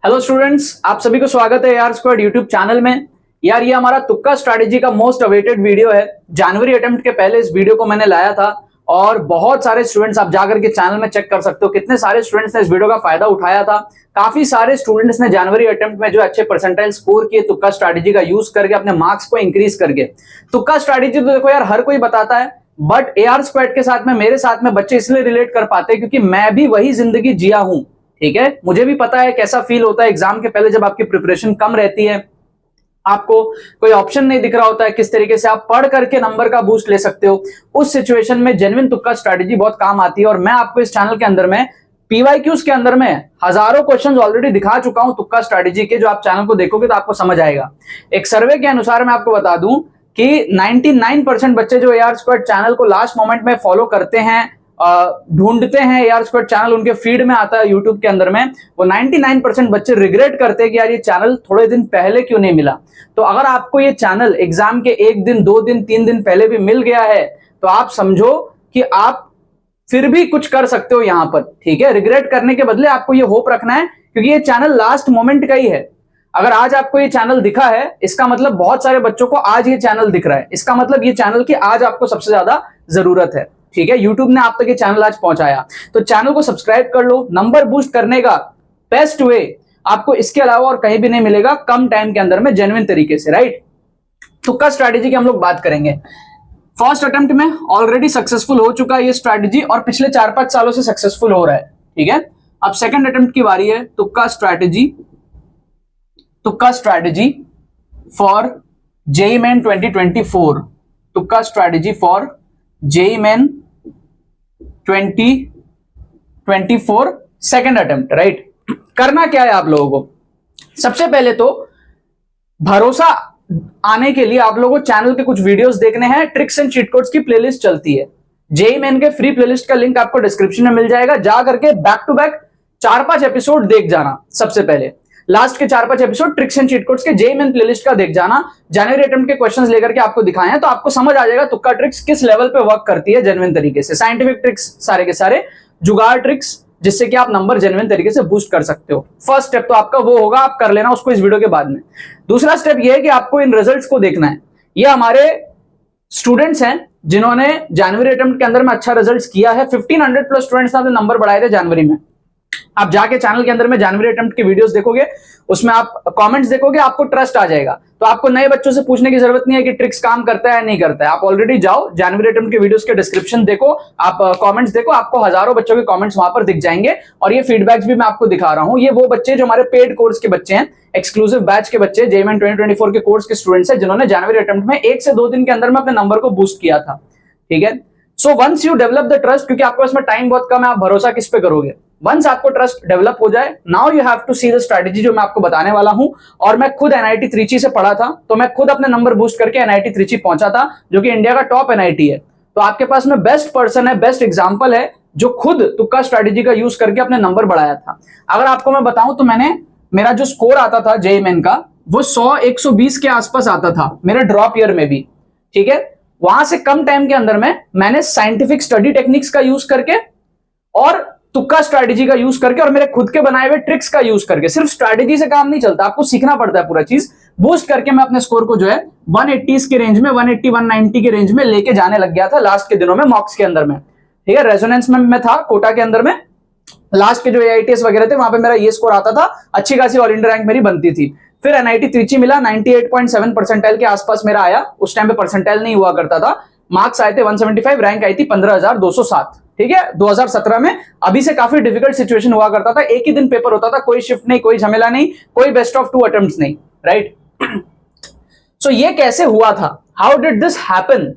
Hello students, आप सभी को स्वागत है यार स्क्वाड यूट्यूब चैनल में। यार ये हमारा तुक्का स्ट्रैटेजी का मोस्ट अवेटेड वीडियो है। जनवरी अटेम्प्ट के पहले इस वीडियो को मैंने लाया था और बहुत सारे स्टूडेंट्स, आप जाकर के चैनल में चेक कर सकते हो कितने सारे स्टूडेंट्स ने इस वीडियो का फायदा उठाया था। काफी सारे स्टूडेंट्स ने जनवरी अटेम्प्ट में जो अच्छे परसेंटाइल स्कोर किए तुक्का स्ट्रैटेजी का यूज करके अपने मार्क्स को इंक्रीज करके। तुक्का स्ट्रैटेजी तो देखो यार हर कोई बताता है, बट एआर स्क्वाड के साथ में मेरे साथ में बच्चे इसलिए रिलेट कर पाते हैं क्योंकि मैं भी वही जिंदगी जिया हूं। ठीक है, मुझे भी पता है कैसा फील होता है एग्जाम के पहले जब आपकी प्रिपरेशन कम रहती है, आपको कोई ऑप्शन नहीं दिख रहा होता है किस तरीके से आप पढ़ करके नंबर का बूस्ट ले सकते हो। उस सिचुएशन में जेन्युइन तुक्का स्ट्रैटेजी बहुत काम आती है और मैं आपको इस चैनल के अंदर में पीवाईक्यूज के अंदर में हजारों क्वेश्चंस ऑलरेडी दिखा चुका हूं तुक्का स्ट्रैटेजी के, जो आप चैनल को देखोगे तो आपको समझ आएगा। एक सर्वे के अनुसार मैं आपको बता दूं कि 99% बच्चे जो एआर स्क्वाड चैनल को लास्ट मोमेंट में फॉलो करते हैं, ढूंढते हैं, एआर स्क्वाड चैनल उनके फीड में आता है यूट्यूब के अंदर में, वो 99% बच्चे रिग्रेट करते हैं कि यार ये चैनल थोड़े दिन पहले क्यों नहीं मिला। तो अगर आपको ये चैनल एग्जाम के 1 दिन 2 दिन 3 दिन पहले भी मिल गया है तो आप समझो कि आप फिर भी कुछ कर सकते हो यहां पर। ठीक है, रिग्रेट करने के बदले आपको ये होप रखना है क्योंकि ये चैनल लास्ट मोमेंट का ही है। अगर आज आपको ये चैनल दिखा है इसका मतलब बहुत सारे बच्चों को आज ये चैनल दिख रहा है, इसका मतलब ये चैनल की आज आपको सबसे ज्यादा जरूरत है। ठीक है, यूट्यूब ने आप तक ये चैनल आज पहुंचाया तो चैनल को सब्सक्राइब कर लो। नंबर बूस्ट करने का बेस्ट वे आपको इसके अलावा और कहीं भी नहीं मिलेगा कम टाइम के अंदर में जेन्युइन तरीके से, राइट। तुक्का स्ट्रैटेजी की हम लोग बात करेंगे। फर्स्ट अटेम्प्ट में ऑलरेडी सक्सेसफुल हो चुका है ये स्ट्रैटेजी और पिछले 4-5 सालों से सक्सेसफुल हो रहा है। ठीक है, अब सेकंड अटेम्प्ट की बारी है। तुक्का स्ट्रैटेजी फॉर जेईई मेन 2024। तुक्का strategy for JEE main 2024 second attempt, right. करना क्या है आप लोगों को, सबसे पहले तो भरोसा आने के लिए आप लोगों को चैनल के कुछ वीडियोस देखने हैं। ट्रिक्स एंड चीट कोड्स की प्लेलिस्ट चलती है, जेईई मेन के फ्री प्लेलिस्ट का लिंक आपको डिस्क्रिप्शन में मिल जाएगा। जा करके बैक टू बैक 4-5 एपिसोड देख जाना। सबसे पहले लास्ट के 4-5 episode tricks and cheat codes के जेईई मेन प्लेलिस्ट का देख जाना। जनवरी अटेम्प्ट के क्वेश्चंस लेकर के आपको दिखाए हैं तो आपको समझ आ जाएगा तुक्का ट्रिक्स किस लेवल पे वर्क करती है जेन्युइन तरीके से। साइंटिफिक ट्रिक्स सारे के सारे, जुगाड़ ट्रिक्स जिससे कि आप नंबर जेन्युइन तरीके से बूस्ट कर सकते हो। फर्स्ट स्टेप तो आपका वो होगा, आप कर लेना उसको इस वीडियो के बाद में। दूसरा स्टेप ये है कि आपको इन रिजल्ट्स को देखना है। ये हमारे स्टूडेंट्स हैं जिन्होंने जनवरी अटेम्प्ट के अंदर में अच्छा रिजल्ट किया है। 1500 प्लस स्टूडेंट्स ने अपने नंबर बढ़ाए थे जनवरी में। आप जाके चैनल के अंदर में जनवरी अटेम्प्ट के वीडियोस देखोगे, उसमें आप कमेंट्स देखोगे, आपको ट्रस्ट आ जाएगा। तो आपको नए बच्चों से पूछने की जरूरत नहीं है कि ट्रिक्स काम करता है नहीं करता है। आप ऑलरेडी जाओ जनवरी अटेम्प्ट के वीडियोस के डिस्क्रिप्शन देखो, आप कमेंट्स देखो, आपको हजारों बच्चों के कमेंट्स वहां पर दिख जाएंगे और ये फीडबैक्स भी मैं आपको दिखा रहा हूं। ये वो बच्चे जो हमारे पेड कोर्स के बच्चे हैं, एक्सक्लूसिव बैच के बच्चे, जेईई मेन 2024 के कोर्स के स्टूडेंट्स हैं जिन्होंने जनवरी अटेम्प्ट में 1 से 2 दिन के अंदर में अपने नंबर को बूस्ट किया था। ठीक है, so once you develop the trust, क्योंकि आपको इसमें टाइम बहुत कम है, आप भरोसा किस पे करोगे। वंस आपको ट्रस्ट डेवलप हो जाए, now you have to see the strategy जो मैं आपको बताने वाला हूं। और मैं खुद एनआईटी त्रिची से पढ़ा था तो मैं खुद अपने नंबर बूस्ट करके एनआईटी त्रिची पहुंचा था, जो कि इंडिया का टॉप एनआईटी है। तो आपके पास में बेस्ट पर्सन है, बेस्ट एग्जाम्पल है जो खुद तुक्का स्ट्रैटेजी का यूज करके अपने नंबर बढ़ाया था। अगर आपको मैं बताऊं तो मेरा जो स्कोर आता था जेईई मेन का वो 100-120 के आसपास आता था मेरे ड्रॉप ईयर में भी। ठीक है, वहां से कम टाइम के अंदर में मैंने साइंटिफिक स्टडी टेक्निक्स का यूज करके और तुक्का स्ट्रैटेजी का यूज करके और मेरे खुद के बनाए हुए ट्रिक्स का यूज करके, सिर्फ स्ट्रैटेजी से काम नहीं चलता, आपको सीखना पड़ता है पूरा चीज, बूस्ट करके मैं अपने स्कोर को जो है 180 के रेंज में, 180-190 के रेंज में लेके जाने लग गया था लास्ट के दिनों में मॉक्स के अंदर में। ठीक है, रेजोनेंस में मैं था कोटा के अंदर में, लास्ट के जो एआईटीएस वगैरह थे वहां पे मेरा ये स्कोर आता था, अच्छी खासी ऑल इंडिया रैंक मेरी बनती थी। फिर एनआईटी त्रिची मिला, 98.7 परसेंटाइल के आसपास मेरा आया। उस टाइम पे परसेंटाइल नहीं हुआ करता था, मार्क्स आए थे 175, रैंक आई थी 15,207। ठीक है, 2017 में। अभी से काफी डिफिकल्ट सिचुएशन हुआ करता था, एक ही दिन पेपर होता था, कोई शिफ्ट नहीं, कोई झमेला नहीं, कोई बेस्ट ऑफ 2 अटेम्प्ट्स नहीं, राइट। सो ये कैसे हुआ था, how did this happen?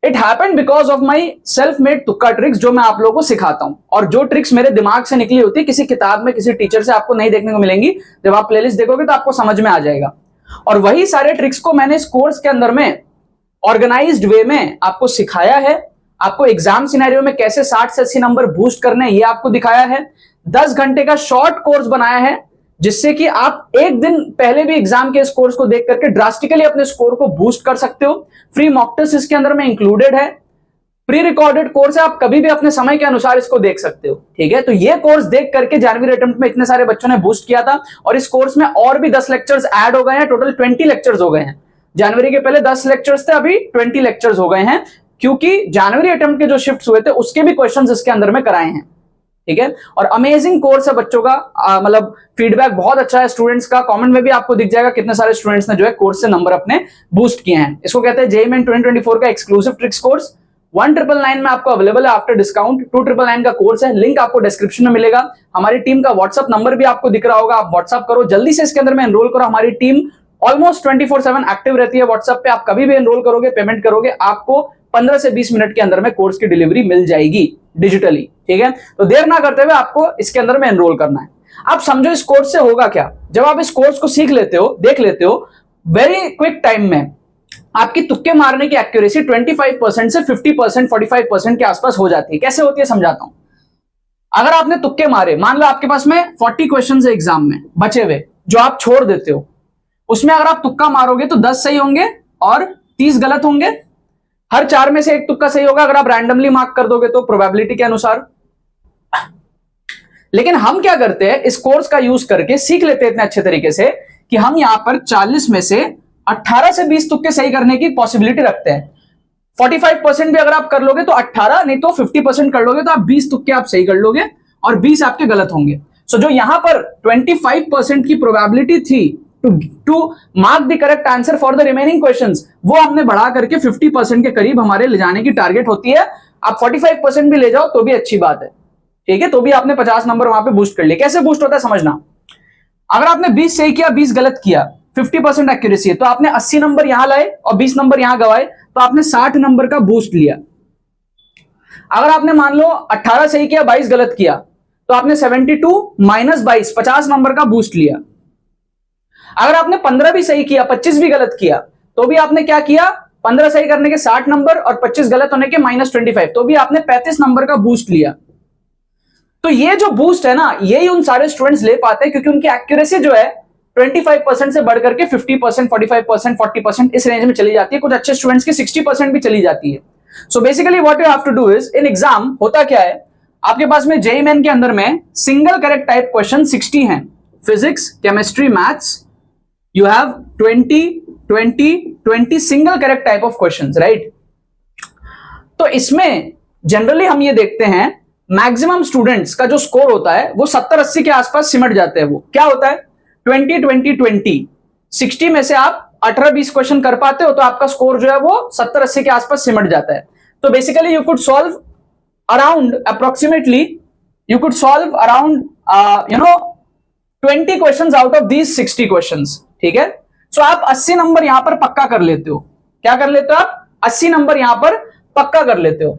It happened because of my self made तुक्का ट्रिक्स जो मैं आप लोगों को सिखाता हूं। और जो ट्रिक्स मेरे दिमाग से निकली होती है, किसी किताब में किसी टीचर से आपको नहीं देखने को मिलेंगी। जब आप प्लेलिस्ट देखोगे तो आपको समझ में आ जाएगा। और वही सारे ट्रिक्स को मैंने इस कोर्स के अंदर में ऑर्गेनाइज्ड वे में आपको सिखाया है। आपको एग्जाम सिनेरियो में कैसे 60 से 80 नंबर बूस्ट करने ये आपको दिखाया है। 10 घंटे का शॉर्ट कोर्स बनाया है जिससे कि आप एक दिन पहले भी एग्जाम के इस कोर्स को देख करके ड्रास्टिकली अपने स्कोर को बूस्ट कर सकते हो। फ्री मॉक टेस्ट इसके अंदर में इंक्लूडेड है। प्री रिकॉर्डेड कोर्स है, आप कभी भी अपने समय के अनुसार इसको देख सकते हो, ठीक है। तो ये कोर्स देख करके जनवरी अटेम्प्ट में इतने सारे बच्चों ने बूस्ट किया था, और इस कोर्स में और भी 10 लेक्चर्स ऐड हो गए हैं, टोटल 20 लेक्चर्स हो गए हैं। जनवरी के पहले 10 लेक्चर्स थे, अभी 20 लेक्चर्स हो गए हैं, क्योंकि जनवरी अटेम्प्ट के जो शिफ्ट हुए थे उसके भी क्वेश्चंस इसके अंदर में कराए हैं, ठीक है। और अमेजिंग कोर्स है बच्चों का, मतलब फीडबैक बहुत अच्छा है स्टूडेंट्स का। कमेंट में भी आपको दिख जाएगा कितने सारे स्टूडेंट्स ने जो है कोर्स से नंबर अपने बूस्ट किए हैं। इसको कहते हैं जेईई मेन 2024 का एक्सक्लूसिव ट्रिक्स कोर्स। 1999 में आपको अवेलेबल है आफ्टर डिस्काउंट। 2999 का कोर्स है, लिंक आपको डिस्क्रिप्शन में मिलेगा। हमारी टीम का व्हाट्सअप नंबर भी आपको दिख रहा होगा, आप व्हाट्सअप करो, जल्दी से इसके अंदर में एनरोल करो। हमारी टीम ऑलमोस्ट 24/7 एक्टिव रहती है व्हाट्सएप पे। आप कभी भी एनरोल करोगे, पेमेंट करोगे, आपको 15 से 20 मिनट के अंदर में कोर्स की डिलीवरी मिल जाएगी डिजिटली, ठीक है। तो देर ना करते हुए आपको इसके अंदर में एनरोल करना है। आप समझो इस कोर्स से होगा क्या, जब आप इस कोर्स को सीख लेते हो, देख लेते हो, वेरी क्विक टाइम में आपकी तुक्के मारने की एक्यूरेसी 25% से 50%, 45% के आसपास हो जाती है। कैसे होती है समझाता हूं। अगर आपने तुक्के मारे, मान लो आपके पास में 40 क्वेश्चन है एग्जाम में बचे हुए, जो आप छोड़ देते हो, उसमें अगर आप तुक्का मारोगे तो 10 सही होंगे और 30 गलत होंगे। हर 4 में से एक तुक्का सही होगा अगर आप रैंडमली मार्क कर दोगे तो, प्रोबेबिलिटी के अनुसार। लेकिन हम क्या करते हैं, इस कोर्स का यूज करके सीख लेते हैं इतने अच्छे तरीके से कि हम यहां पर 40 में से 18 से 20 तुक्के सही करने की पॉसिबिलिटी रखते हैं। 45% भी अगर आप कर लोगे तो 18, नहीं तो 50% कर लोगे तो आप 20 तुक्के आप सही कर लोगे और 20 आपके गलत होंगे। सो जो यहां पर 25% की प्रोबेबिलिटी थी to mark the correct answer for the remaining questions, वो हमने बढ़ा करके 50% के करीब हमारे ले जाने की टारगेट होती है। आप 45% भी ले जाओ तो भी अच्छी बात है, ठीक है। तो भी आपने 50 नंबर वहां पे बूस्ट कर लिए। कैसे बूस्ट होता है समझना। अगर आपने 20 सही किया, 20 गलत किया, 50% एक्यूरेसी है, तो आपने 80 नंबर यहां लाए और 20 नंबर यहां गवाए, तो आपने 60 नंबर का बूस्ट लिया। अगर आपने मान लो 18 सही किया, 22 गलत किया, तो आपने 72 माइनस 22, 50 नंबर का बूस्ट लिया। अगर आपने 15 भी सही किया, 25 भी गलत किया, तो भी आपने क्या किया, 15 सही करने के 60 नंबर और 25 गलत होने के -25, तो भी आपने 35 नंबर का बूस्ट लिया। तो ये जो बूस्ट है ना, यही उन सारे स्टूडेंट्स ले पाते हैं क्योंकि उनकी एक्यूरेसी जो है 25% से बढ़कर के 50%, 45%, 40% इस रेंज में चली जाती है। कुछ अच्छे स्टूडेंट्स की 60% भी चली जाती है। So basically what you have to do is, in exam होता क्या है, आपके पास में जेईई मेन के अंदर में सिंगल करेक्ट टाइप क्वेश्चन 60 हैं। Physics, chemistry, maths, you have 20 single correct type of questions, right. तो इसमें जनरली हम ये देखते हैं मैक्सिमम स्टूडेंट्स का जो स्कोर होता है वो 70-80 के आसपास सिमट जाते हैं। वो क्या होता है, 20 60 में से आप 18-20 क्वेश्चन कर पाते हो तो आपका स्कोर जो है वो 70-80 के आसपास सिमट जाता है। तो basically you could solve around approximately 20 questions out of these 60 questions, ठीक है। सो आप 80 नंबर यहां पर पक्का कर लेते हो। क्या कर लेते हो आप, 80 नंबर यहां पर पक्का कर लेते हो,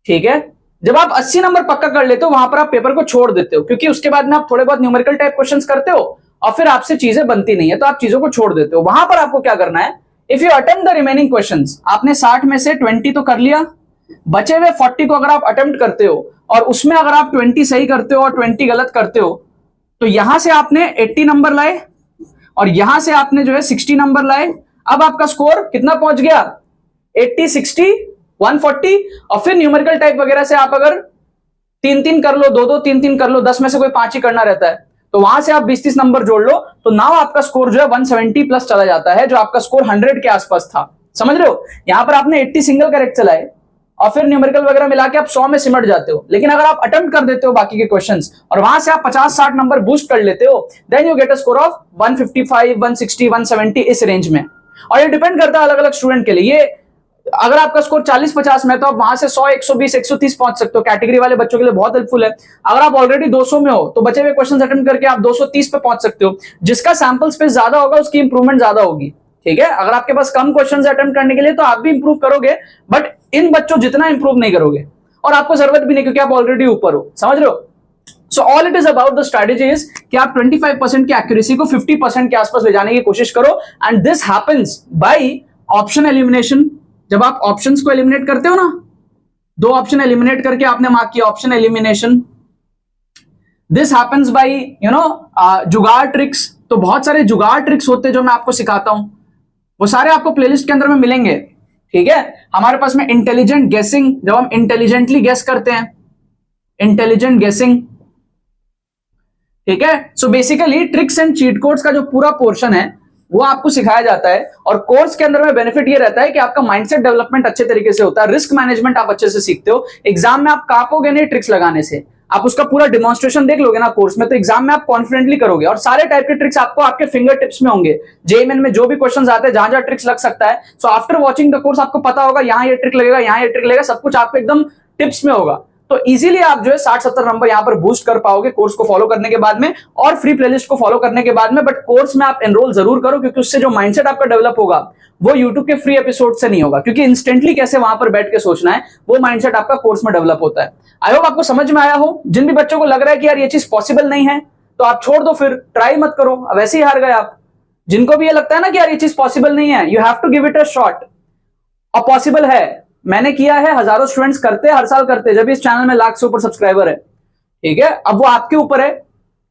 ठीक है। जब आप 80 नंबर पक्का कर लेते हो वहां पर आप पेपर को छोड़ देते हो, क्योंकि उसके बाद में आप थोड़े बहुत न्यूमेरिकल टाइप क्वेश्चंस करते हो और फिर आपसे चीजें बनती नहीं है, तो आप चीजों को छोड़ देते हो। वहां पर आपको क्या करना है, if you attempt the remaining questions, आपने 60 में से 20 तो कर लिया, बचे हुए 40 को अगर आप अटेम्प्ट करते हो और उसमें अगर आप 20 सही करते हो और 20 गलत करते हो, तो यहां से आपने 80 नंबर लाए और यहां से आपने जो है 60 नंबर लाए। अब आपका स्कोर कितना पहुंच गया, 80, 60, 140। और फिर न्यूमेरिकल टाइप वगैरह से आप अगर 3-3 कर लो, 2-2, 3-3 कर लो, 10 में से कोई 5 ही करना रहता है, तो वहां से आप 20-30 नंबर जोड़ लो, तो नाउ आपका स्कोर जो है 170 प्लस चला जाता है, जो आपका स्कोर 100 के आसपास था। समझ रहे हो, यहां पर आपने 80 सिंगल करेक्ट चलाए और फिर न्यूमेरिकल वगैरह मिला के आप 100 में सिमट जाते हो। लेकिन अगर आप अटेम्प्ट कर देते हो बाकी के क्वेश्चंस और वहां से आप 50-60 नंबर बूस्ट कर लेते हो, then you get a score of 155, 160, 170 इस रेंज में। और ये डिपेंड करता है अलग अलग स्टूडेंट के लिए। ये अगर आपका स्कोर 40-50 में तो आप वहां से 100, 120, 130 पहुंच सकते हो। कैटेगरी वाले बच्चों के लिए बहुत हेल्पफुल है। अगर आप ऑलरेडी 200 में हो तो बचे हुए क्वेश्चंस अटेम्प्ट करके आप 230 पे पहुंच सकते हो। जिसका सैंपल स्पेस ज्यादा होगा उसकी इंप्रूवमेंट ज्यादा होगी, ठीक है। अगर आपके पास कम क्वेश्चंस अटेम्प्ट करने के लिए तो आप भी इंप्रूव करोगे, बट इन बच्चों जितना इंप्रूव नहीं करोगे और आपको जरूरत भी नहीं, क्योंकि आप ऑलरेडी ऊपर हो। समझ रहे हो। So all it is about the strategy is कि आप 25% की एक्यूरेसी को 50% के आसपास ले जाने की कोशिश करो, and this happens by option elimination. जब आप ऑप्शंस को एलिमिनेट करते हो ना, 2 ऑप्शन एलिमिनेट करके आपने मार्क किया, option elimination. This happens by jugaad tricks. तो बहुत सारे जुगाड़ ट्रिक्स होते हैं जो मैं आपको सिखाता हूं, वो सारे आपको प्लेलिस्ट के अंदर में मिलेंगे, ठीक है, हमारे पास में इंटेलिजेंट गेसिंग, जब हम इंटेलिजेंटली गेस करते हैं, इंटेलिजेंट गेसिंग, ठीक है। So basically tricks and cheat codes का जो पूरा पोर्शन है वो आपको सिखाया जाता है, और कोर्स के अंदर में बेनिफिट ये रहता है कि आपका माइंडसेट डेवलपमेंट अच्छे तरीके से होता है, रिस्क मैनेजमेंट आप अच्छे से सीखते हो, एग्जाम में आप कांपोगे नहीं ट्रिक्स लगाने से, आप उसका पूरा डिमॉन्स्ट्रेशन देख लोगे ना कोर्स में, तो एग्जाम में आप कॉन्फिडेंटली करोगे, और सारे टाइप के ट्रिक्स आपको आपके फिंगर टिप्स में होंगे। जेईई में जो भी क्वेश्चंस आते हैं, जहां जहां ट्रिक्स लग सकता है, so after watching the course आपको पता होगा यहाँ ये ट्रिक लगेगा, यहाँ ये ट्रिक लगेगा, सब कुछ आपको एकदम टिप्स में होगा। तो इजीली आप जो है 60-70 नंबर यहां पर बूस्ट कर पाओगे कोर्स को फॉलो करने के बाद में, और फ्री प्लेलिस्ट को फॉलो करने के बाद में। बट कोर्स में आप एनरोल जरूर करो, क्योंकि उससे जो माइंडसेट आपका डेवलप होगा वो यूट्यूब के फ्री एपिसोड से नहीं होगा, क्योंकि इंस्टेंटली कैसे वहां पर बैठ के सोचना है वो माइंडसेट आपका कोर्स में डेवलप होता है। आई होप आपको समझ में आया हो। जिन भी बच्चों को लग रहा है कि यार ये चीज पॉसिबल नहीं है, तो आप छोड़ दो, फिर ट्राई मत करो, वैसे ही हार गए आप। जिनको भी ये लगता है ना कि यार ये चीज पॉसिबल नहीं है, you have to give it a shot. और पॉसिबल है, मैंने किया है, हजारों स्टूडेंट्स करते हैं, हर साल करते हैं, जब इस चैनल में लाख से ऊपर सब्सक्राइबर है, ठीक है। अब वो आपके ऊपर है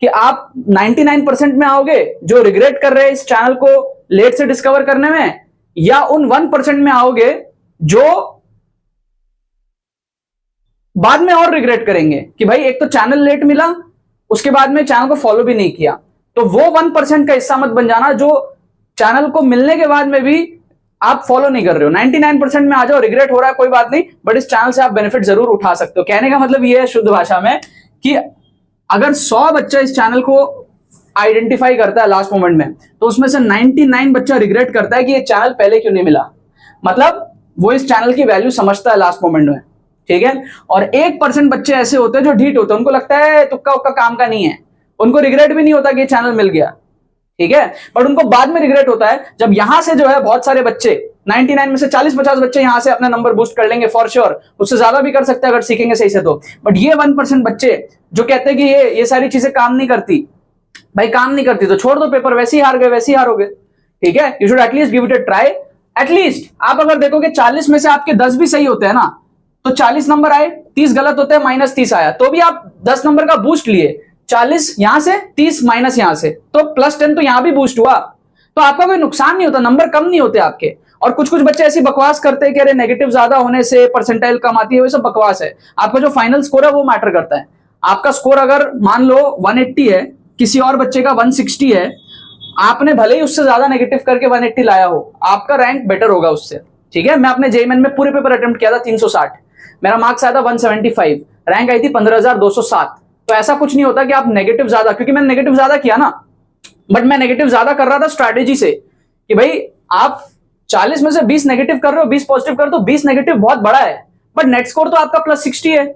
कि आप 99% में आओगे जो रिग्रेट कर रहे हैं इस चैनल को लेट से डिस्कवर करने में, या उन 1% में आओगे जो बाद में और रिग्रेट करेंगे कि भाई एक तो चैनल लेट मिला, उसके बाद में चैनल को फॉलो भी नहीं किया। तो वो 1% का हिस्सा मत बन जाना जो चैनल को मिलने के बाद में भी आप फॉलो नहीं कर रहे हो। 99% में आ जाओ, रिग्रेट हो रहा है कोई बात नहीं, बट इस चैनल से आप बेनिफिट जरूर उठा सकते हो। कहने का मतलब ये है शुद्ध भाषा में कि अगर 100 बच्चा इस चैनल को आइडेंटिफाई करता है लास्ट मोमेंट में, तो उसमें से 99 बच्चा रिग्रेट करता है कि ये चैनल पहले क्यों नहीं मिला। मतलब वो इस चैनल की वैल्यू समझता है लास्ट मोमेंट में, ठीक है। और 1% बच्चे ऐसे होते हैं जो ढीठ होते हैं, उनको लगता है तुक्का उक्का काम का नहीं है, उनको रिग्रेट भी नहीं होता कि ये चैनल मिल गया, ठीक है। बट उनको बाद में रिग्रेट होता है जब यहां से जो है बहुत सारे बच्चे, 99 में से 40-50 बच्चे यहां से अपना नंबर बूस्ट कर लेंगे फॉर श्योर, उससे ज्यादा भी कर सकते हैं अगर सीखेंगे सही से तो। बट ये 1% बच्चे जो कहते हैं कि ये सारी चीजें काम नहीं करती, भाई काम नहीं करती तो छोड़ दो, पेपर वैसे ही हार गए, वैसे ही हारोगे, ठीक है। You should at least give it a try. At least आप अगर देखोगे 40 में से आपके 10 भी सही होते हैं ना, तो 40 नंबर आए, 30 गलत होते हैं, -30 आया, तो भी आप 10 नंबर का बूस्ट लिए। 40 यहां से, 30 माइनस यहां से, तो +10 तो यहां भी बूस्ट हुआ, तो आपका कोई नुकसान नहीं होता, नंबर कम नहीं होते आपके। और कुछ कुछ बच्चे ऐसी बकवास करते हैं कि अरे नेगेटिव ज्यादा होने से परसेंटाइल कम आती है, वो सब बकवास है। आपका जो फाइनल स्कोर है वो मैटर करता है। आपका स्कोर अगर मान लो 180 है, किसी और बच्चे का 160 है, आपने भले ही उससे ज्यादा नेगेटिव करके 180 लाया हो, आपका रैंक बेटर होगा उससे, ठीक है। मैं अपने जेईई में पूरे पेपर अटेम्प्ट किया था 360, मेरा मार्क्स आया था 175, रैंक आई थी 15,207। तो ऐसा कुछ नहीं होता कि आप नेगेटिव ज्यादा, क्योंकि मैंने नेगेटिव ज्यादा किया ना, बट मैं नेगेटिव ज्यादा कर रहा था स्ट्रैटेजी से कि भाई आप 40 में से 20 नेगेटिव कर रहे हो, 20 पॉजिटिव कर रहे हो, तो 20 नेगेटिव बहुत बड़ा है, बट नेट स्कोर तो आपका +60 है।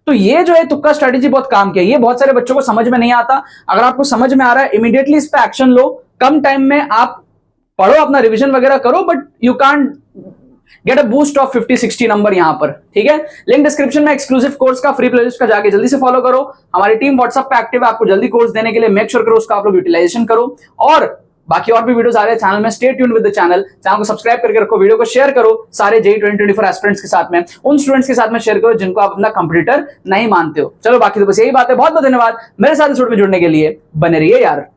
तो ये जो है तुक्का स्ट्रैटेजी बहुत काम किया, ये बहुत सारे बच्चों को समझ में नहीं आता। अगर आपको समझ में आ रहा है, इमीडिएटली इस पे एक्शन लो, कम टाइम में आप पढ़ो, अपना रिविजन वगैरह करो, but you can't get a boost of 50-60 number यहां पर, ठीक है। लिंक डिस्क्रिप्शन में एक्सक्लूसिव कोर्स का, फ्री प्लेलिस्ट का जाके जल्दी से फॉलो करो। हमारी टीम व्हाट्सएप पे एक्टिव है, आपको जल्दी कोर्स देने के लिए, मेक श्योर करो उसका आप लोग यूटिलाइजेशन करो। और बाकी और भी वीडियोस आ रहे हैं चैनल में, stay tuned with the channel को सब्सक्राइब करके रखो, वीडियो को शेयर करो सारे जेईई 2024 एस्पिरेंट्स के साथ में, उन स्टूडेंट्स के साथ में शेयर करो जिनको आप अपना कंप्यूटर नहीं मानते हो। चलो बाकी तो बस यही बात है, बहुत बहुत धन्यवाद मेरे साथ इस वीडियो में जुड़ने के लिए, बने रहिए यार।